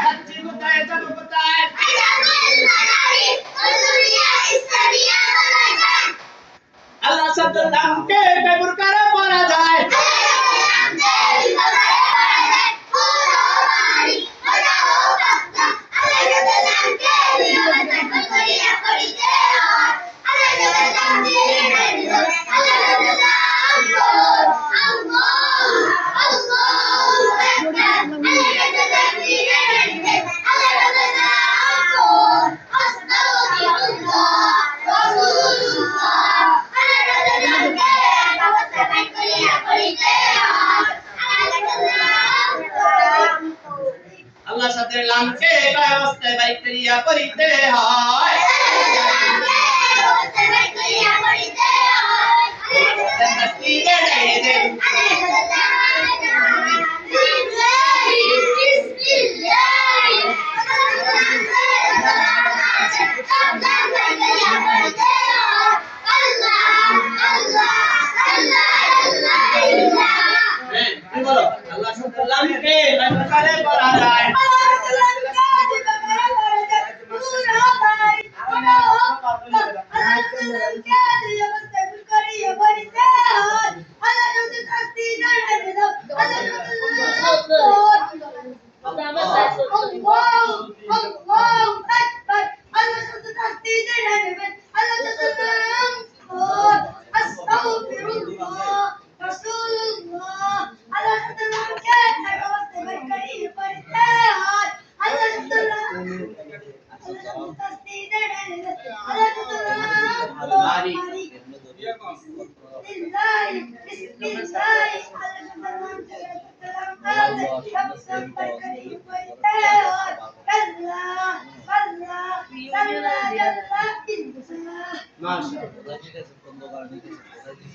যাচ্ছি কোথায় যাবো কোথায় আল্লাহ শব্দের নামকে বেগুর করে পড়া যায় আল্লাহ শব্দের নামকে ব্যবস্থায় বাই করিয়া করিতে হয় আল্লাহ শব্দের নামকে বেগুর করে পড়া যায় মাশাআল্লাহ।